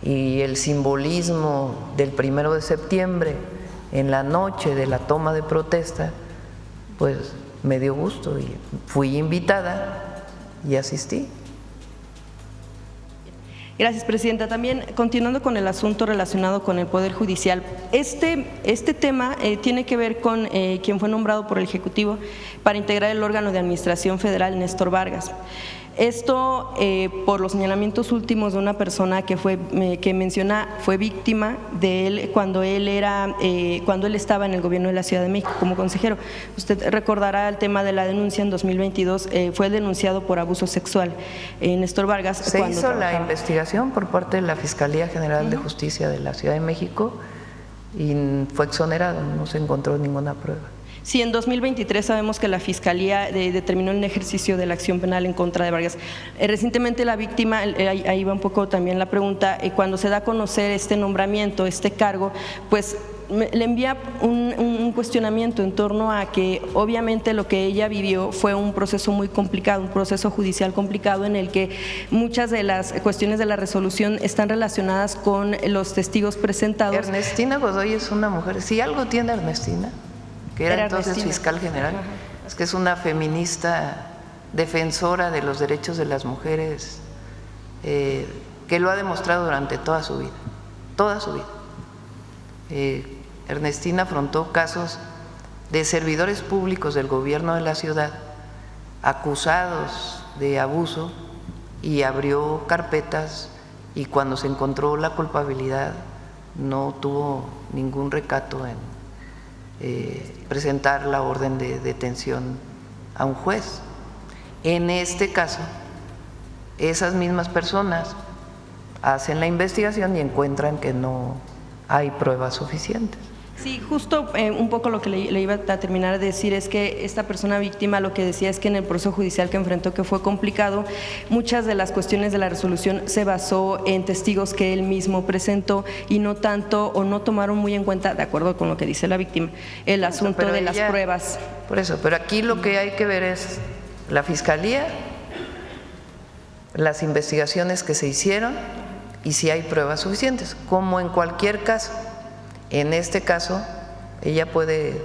Y el simbolismo del 1 de septiembre, en la noche de la toma de protesta, pues me dio gusto y fui invitada y asistí. Gracias, Presidenta. También, continuando con el asunto relacionado con el Poder Judicial, este tema tiene que ver con quien fue nombrado por el Ejecutivo para integrar el órgano de administración federal, Néstor Vargas. Esto por los señalamientos últimos de una persona que menciona fue víctima de él cuando él estaba en el gobierno de la Ciudad de México como consejero. Usted recordará el tema de la denuncia en 2022, fue denunciado por abuso sexual. Néstor Vargas. Se hizo la investigación por parte de la Fiscalía General de Justicia de la Ciudad de México y fue exonerado, no se encontró ninguna prueba. Sí, en 2023 sabemos que la Fiscalía determinó el ejercicio de la acción penal en contra de Vargas. Recientemente la víctima, ahí va un poco también la pregunta, cuando se da a conocer este nombramiento, este cargo, pues le envía un cuestionamiento en torno a que obviamente lo que ella vivió fue un proceso muy complicado, un proceso judicial complicado en el que muchas de las cuestiones de la resolución están relacionadas con los testigos presentados. Ernestina Godoy es una mujer, si algo tiene Ernestina, que era entonces fiscal general, es que es una feminista defensora de los derechos de las mujeres, que lo ha demostrado durante toda su vida, toda su vida. Ernestina afrontó casos de servidores públicos del gobierno de la ciudad acusados de abuso y abrió carpetas, y cuando se encontró la culpabilidad no tuvo ningún recato en presentar la orden de detención a un juez. En este caso, esas mismas personas hacen la investigación y encuentran que no hay pruebas suficientes. Sí, justo un poco lo que le iba a terminar de decir es que esta persona víctima lo que decía es que en el proceso judicial que enfrentó, que fue complicado, muchas de las cuestiones de la resolución se basó en testigos que él mismo presentó y no tanto o no tomaron muy en cuenta, de acuerdo con lo que dice la víctima, el asunto de las pruebas. Por eso, pero aquí lo que hay que ver es la Fiscalía, las investigaciones que se hicieron y si hay pruebas suficientes, como en cualquier caso. En este caso, ella puede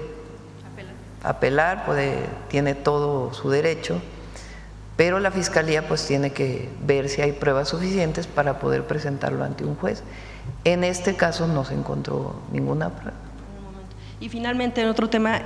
apelar, tiene todo su derecho, pero la Fiscalía pues tiene que ver si hay pruebas suficientes para poder presentarlo ante un juez. En este caso no se encontró ninguna prueba. Y finalmente, en otro tema,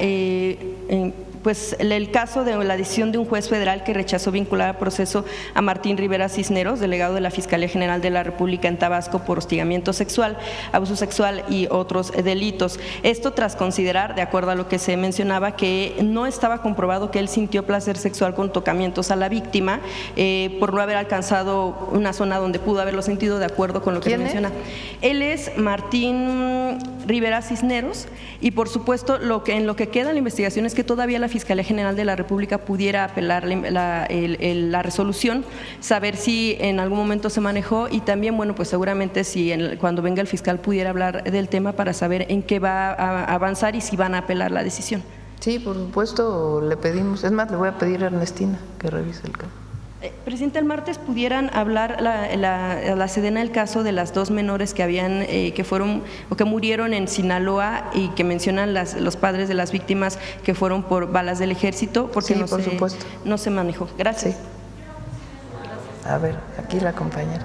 pues el caso de la decisión de un juez federal que rechazó vincular a proceso a Martín Rivera Cisneros, delegado de la Fiscalía General de la República en Tabasco por hostigamiento sexual, abuso sexual y otros delitos. Esto tras considerar, de acuerdo a lo que se mencionaba, que no estaba comprobado que él sintió placer sexual con tocamientos a la víctima por no haber alcanzado una zona donde pudo haberlo sentido, de acuerdo con lo que se menciona. Él es Martín Rivera Cisneros y por supuesto en lo que queda en la investigación es que todavía la Fiscalía General de la República pudiera apelar la resolución, saber si en algún momento se manejó y también, bueno, pues seguramente si cuando venga el fiscal pudiera hablar del tema para saber en qué va a avanzar y si van a apelar la decisión. Sí, por supuesto, le pedimos, es más, le voy a pedir a Ernestina que revise el caso. Presidente, el martes pudieran hablar la Sedena el caso de las dos menores que habían que fueron o que murieron en Sinaloa y que mencionan los padres de las víctimas que fueron por balas del ejército, porque sí, por supuesto. No se manejó. Gracias. Sí. A ver, aquí la compañera.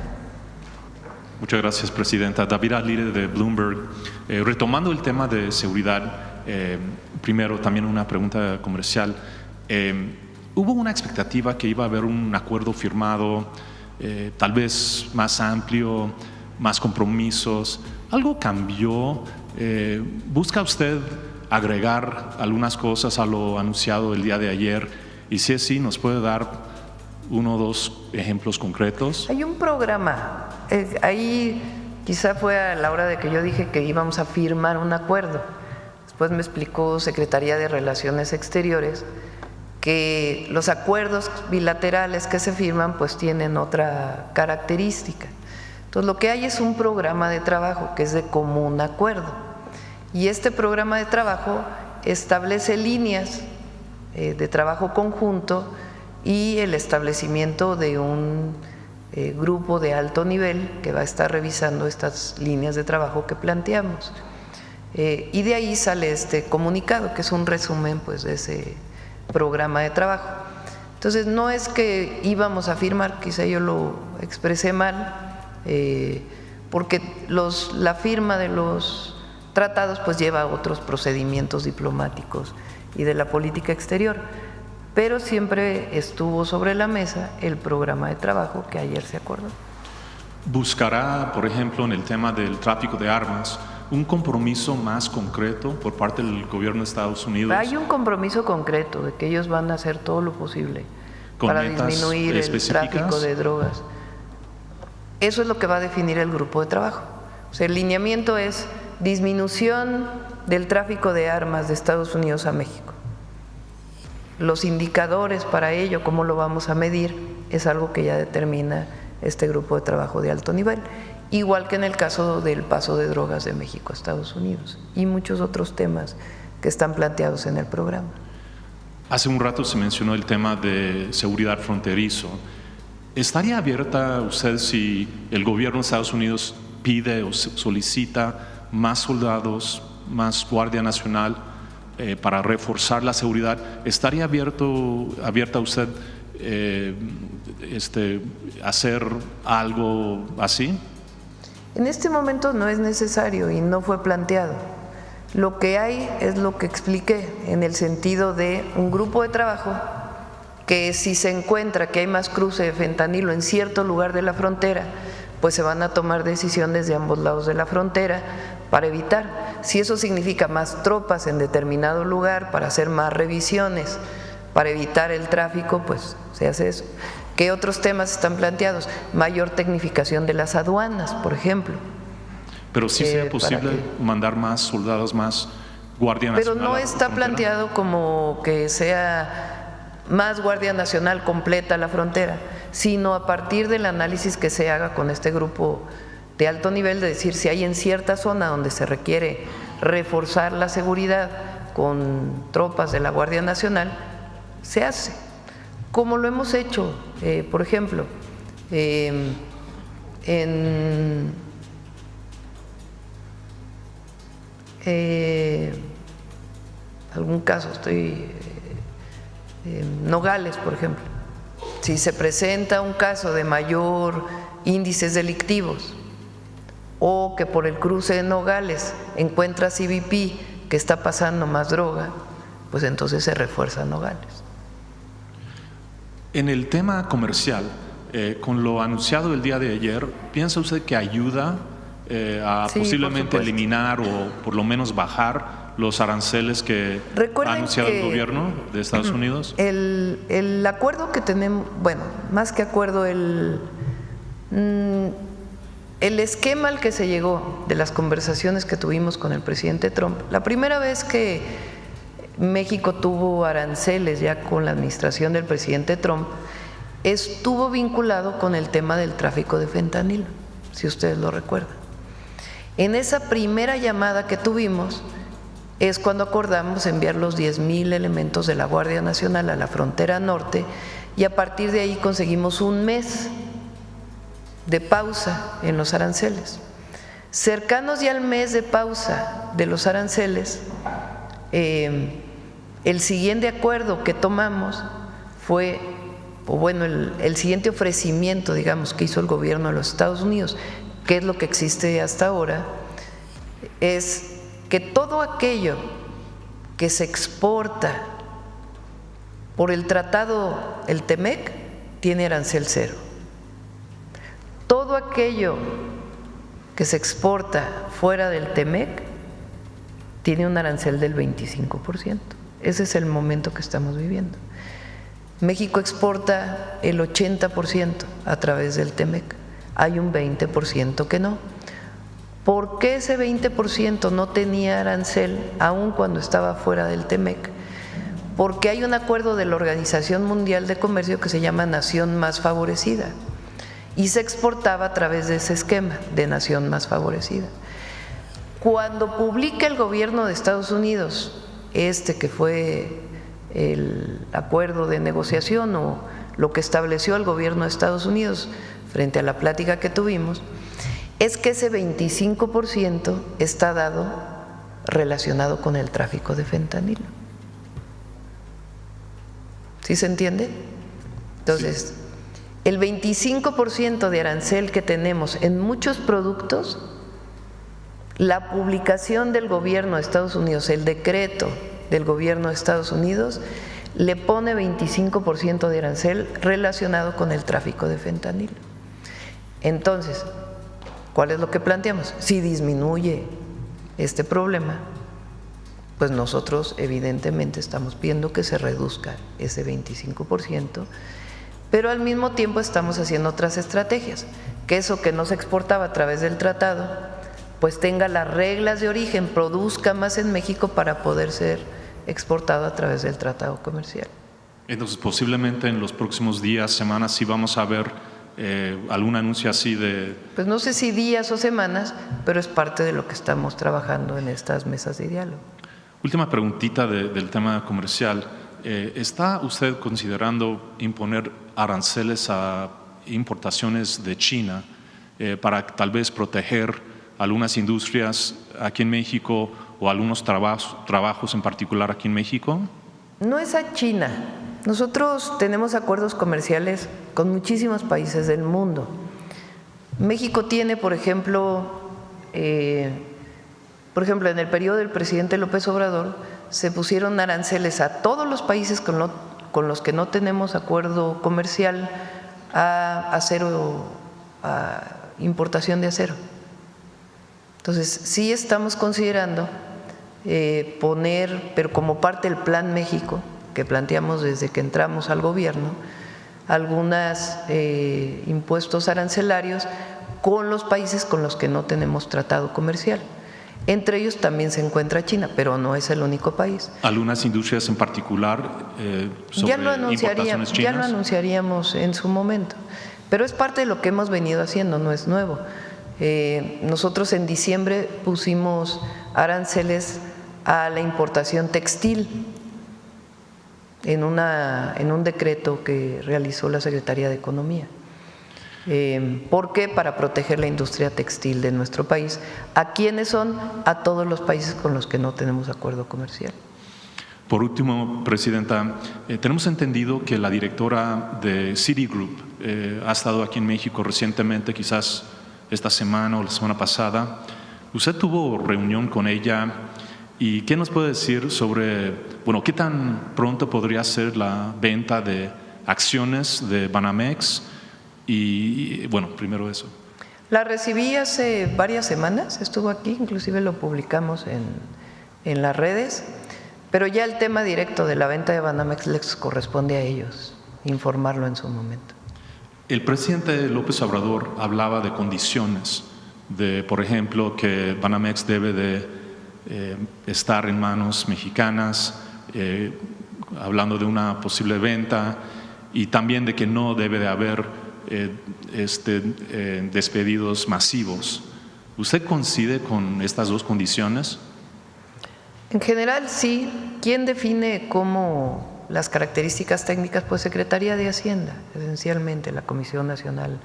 Muchas gracias, Presidenta. David Alire de Bloomberg. Retomando el tema de seguridad, primero también una pregunta comercial. Hubo una expectativa que iba a haber un acuerdo firmado, tal vez más amplio, más compromisos. ¿Algo cambió? ¿Busca usted agregar algunas cosas a lo anunciado el día de ayer? Y si es así, ¿nos puede dar uno o dos ejemplos concretos? Hay un programa, ahí quizá fue a la hora de que yo dije que íbamos a firmar un acuerdo. Después me explicó Secretaría de Relaciones Exteriores que los acuerdos bilaterales que se firman pues tienen otra característica. Entonces lo que hay es un programa de trabajo que es de común acuerdo y este programa de trabajo establece líneas de trabajo conjunto y el establecimiento de un grupo de alto nivel que va a estar revisando estas líneas de trabajo que planteamos. Y de ahí sale este comunicado que es un resumen pues de ese programa de trabajo. Entonces no es que íbamos a firmar, quizá yo lo expresé mal, porque la firma de los tratados pues lleva a otros procedimientos diplomáticos y de la política exterior, pero siempre estuvo sobre la mesa el programa de trabajo que ayer se acordó. ¿Buscará, por ejemplo, en el tema del tráfico de armas, un compromiso más concreto por parte del gobierno de Estados Unidos? Hay un compromiso concreto de que ellos van a hacer todo lo posible para disminuir el tráfico de drogas. Eso es lo que va a definir el grupo de trabajo. O sea, el lineamiento es disminución del tráfico de armas de Estados Unidos a México. Los indicadores para ello, cómo lo vamos a medir, es algo que ya determina este grupo de trabajo de alto nivel. Igual que en el caso del paso de drogas de México a Estados Unidos y muchos otros temas que están planteados en el programa. Hace un rato se mencionó el tema de seguridad fronterizo. ¿Estaría abierta usted si el gobierno de Estados Unidos pide o solicita más soldados, más Guardia Nacional para reforzar la seguridad? ¿Estaría abierta usted hacer algo así? En este momento no es necesario y no fue planteado. Lo que hay es lo que expliqué en el sentido de un grupo de trabajo que si se encuentra que hay más cruce de fentanilo en cierto lugar de la frontera, pues se van a tomar decisiones de ambos lados de la frontera para evitar. Si eso significa más tropas en determinado lugar para hacer más revisiones, para evitar el tráfico, pues se hace eso. ¿Qué otros temas están planteados? Mayor tecnificación de las aduanas, por ejemplo. Pero sí sea posible mandar más soldados, más Guardia Nacional. Pero no está planteado como que sea más Guardia Nacional completa la frontera, sino a partir del análisis que se haga con este grupo de alto nivel, de decir si hay en cierta zona donde se requiere reforzar la seguridad con tropas de la Guardia Nacional, se hace. Como lo hemos hecho, por ejemplo, en algún caso, Nogales, por ejemplo, si se presenta un caso de mayor índices delictivos o que por el cruce de Nogales encuentra CBP que está pasando más droga, pues entonces se refuerzan Nogales. En el tema comercial, con lo anunciado el día de ayer, ¿piensa usted que ayuda a Sí, posiblemente por supuesto. eliminar o por lo menos bajar los aranceles que Recuerden ha anunciado que el gobierno de Estados Unidos? El acuerdo que tenemos, bueno, más que acuerdo, el esquema al que se llegó de las conversaciones que tuvimos con el presidente Trump, la primera vez que México tuvo aranceles ya con la administración del presidente Trump, estuvo vinculado con el tema del tráfico de fentanilo, si ustedes lo recuerdan. En esa primera llamada que tuvimos es cuando acordamos enviar los 10,000 elementos de la Guardia Nacional a la frontera norte, y a partir de ahí conseguimos un mes de pausa en los aranceles. Cercanos ya al mes de pausa de los aranceles, el siguiente acuerdo que tomamos fue, o bueno, el siguiente ofrecimiento, digamos, que hizo el gobierno de los Estados Unidos, que es lo que existe hasta ahora, es que todo aquello que se exporta por el tratado, el TEMEC, tiene arancel cero. Todo aquello que se exporta fuera del TEMEC tiene un arancel del 25%. Ese es el momento que estamos viviendo. México exporta el 80% a través del TEMEC. Hay un 20% que no. ¿Por qué ese 20% no tenía arancel aun cuando estaba fuera del TEMEC? Porque hay un acuerdo de la Organización Mundial de Comercio que se llama Nación Más Favorecida, y se exportaba a través de ese esquema de Nación Más Favorecida. Cuando publica el gobierno de Estados Unidos que fue el acuerdo de negociación o lo que estableció el gobierno de Estados Unidos frente a la plática que tuvimos, es que ese 25% está dado relacionado con el tráfico de fentanilo. ¿Sí se entiende? Entonces, el 25% de arancel que tenemos en muchos productos, la publicación del gobierno de Estados Unidos, el decreto del gobierno de Estados Unidos, le pone 25% de arancel relacionado con el tráfico de fentanilo. Entonces, ¿cuál es lo que planteamos? Si disminuye este problema, pues nosotros evidentemente estamos viendo que se reduzca ese 25%, pero al mismo tiempo estamos haciendo otras estrategias, que eso que no se exportaba a través del tratado, pues tenga las reglas de origen, produzca más en México para poder ser exportado a través del tratado comercial. Entonces, posiblemente en los próximos días, semanas, sí vamos a ver algún anuncio así de… Pues no sé si días o semanas, pero es parte de lo que estamos trabajando en estas mesas de diálogo. Última preguntita del tema comercial. ¿Está usted considerando imponer aranceles a importaciones de China para tal vez proteger algunas industrias aquí en México o algunos trabajos en particular aquí en México? No es a China. Nosotros tenemos acuerdos comerciales con muchísimos países del mundo. México tiene, por ejemplo, en el periodo del presidente López Obrador, se pusieron aranceles a todos los países con los que no tenemos acuerdo comercial a acero, a importación de acero. Entonces, sí estamos considerando poner, pero como parte del Plan México, que planteamos desde que entramos al gobierno, algunos impuestos arancelarios con los países con los que no tenemos tratado comercial. Entre ellos también se encuentra China, pero no es el único país. ¿Algunas industrias en particular sobre importaciones chinas? Ya lo anunciaríamos en su momento, pero es parte de lo que hemos venido haciendo, no es nuevo. Nosotros en diciembre pusimos aranceles a la importación textil en un decreto que realizó la Secretaría de Economía. ¿Por qué? Para proteger la industria textil de nuestro país. ¿A quiénes son? A todos los países con los que no tenemos acuerdo comercial. Por último, Presidenta, tenemos entendido que la directora de Citigroup ha estado aquí en México recientemente, quizás esta semana o la semana pasada. Usted tuvo reunión con ella ¿Y qué nos puede decir sobre, bueno, qué tan pronto podría ser la venta de acciones de Banamex? Y bueno, primero eso. La recibí hace varias semanas, estuvo aquí, inclusive lo publicamos en las redes, pero ya el tema directo de la venta de Banamex les corresponde a ellos informarlo en su momento. El presidente López Obrador hablaba de condiciones, de, por ejemplo, que Banamex debe de estar en manos mexicanas, hablando de una posible venta, y también de que no debe de haber despedidos masivos. ¿Usted coincide con estas dos condiciones? En general sí. ¿Quién define cómo las características técnicas? Pues Secretaría de Hacienda, esencialmente la Comisión Nacional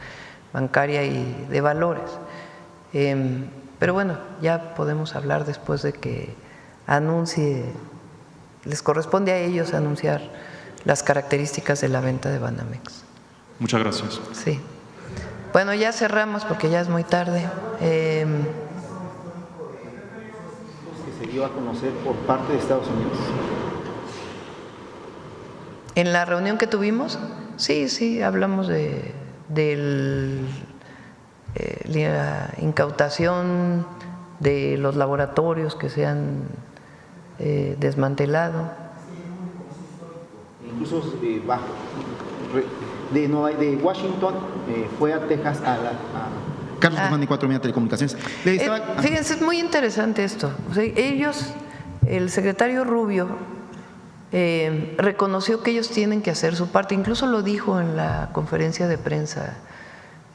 Bancaria y de Valores. Pero bueno, ya podemos hablar después de que anuncie, les corresponde a ellos anunciar las características de la venta de Banamex. Muchas gracias. Sí. Bueno, ya cerramos porque ya es muy tarde. Que se dio a conocer por parte de Estados Unidos. En la reunión que tuvimos, sí, hablamos de la incautación de los laboratorios que se han desmantelado. Incluso de Washington fue a Texas Carlos Guzmán de 4 Media Telecomunicaciones. Fíjense, es muy interesante esto. O sea, ellos, el secretario Rubio, reconoció que ellos tienen que hacer su parte, incluso lo dijo en la conferencia de prensa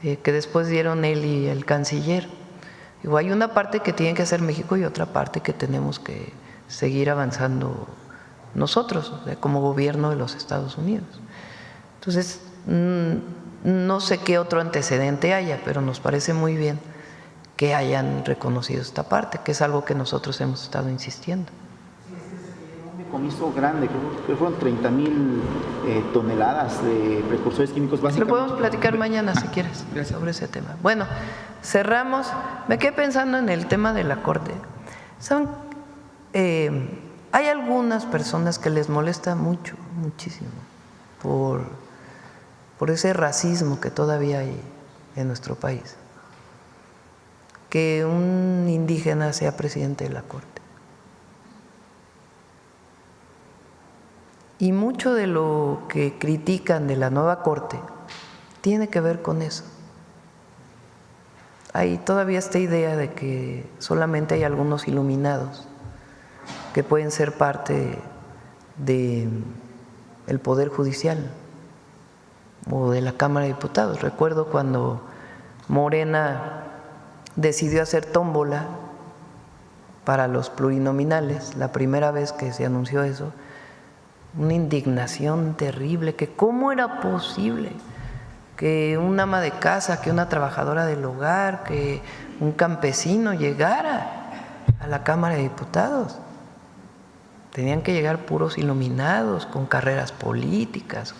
que después dieron él y el canciller. Digo, hay una parte que tiene que hacer México y otra parte que tenemos que seguir avanzando nosotros, o sea, como gobierno de los Estados Unidos. Entonces, no sé qué otro antecedente haya, pero nos parece muy bien que hayan reconocido esta parte, que es algo que nosotros hemos estado insistiendo. Un decomiso grande, creo que fueron 30,000 toneladas de precursores químicos básicamente. Lo podemos platicar mañana si quieres sobre ese tema. Bueno, cerramos. Me quedé pensando en el tema de la Corte. ¿Saben? Hay algunas personas que les molesta muchísimo, por ese racismo que todavía hay en nuestro país, que un indígena sea presidente de la Corte. Y mucho de lo que critican de la nueva Corte tiene que ver con eso. Hay todavía esta idea de que solamente hay algunos iluminados que pueden ser parte del Poder Judicial o de la Cámara de Diputados. Recuerdo cuando Morena decidió hacer tómbola para los plurinominales, la primera vez que se anunció eso, una indignación terrible, que cómo era posible que un ama de casa, que una trabajadora del hogar, que un campesino llegara a la Cámara de Diputados. Tenían que llegar puros iluminados, con carreras políticas,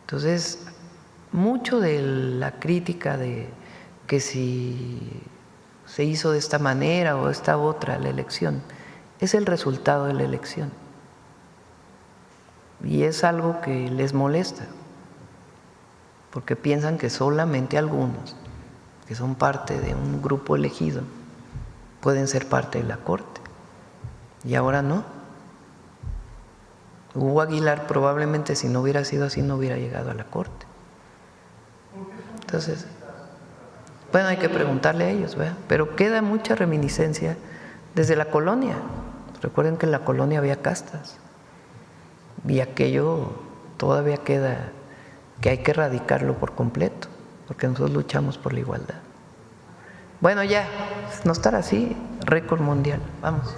Entonces, mucho de la crítica de que si se hizo de esta manera o esta otra la elección, es el resultado de la elección. Y es algo que les molesta, porque piensan que solamente algunos, que son parte de un grupo elegido, pueden ser parte de la Corte. Y ahora no. Hugo Aguilar probablemente, si no hubiera sido así, no hubiera llegado a la Corte. Entonces, bueno, hay que preguntarle a ellos, ¿verdad? Pero queda mucha reminiscencia desde la colonia. Recuerden que en la colonia había castas y aquello todavía queda, que hay que erradicarlo por completo, porque nosotros luchamos por la igualdad. Bueno, ya, no estar así, récord mundial, vamos.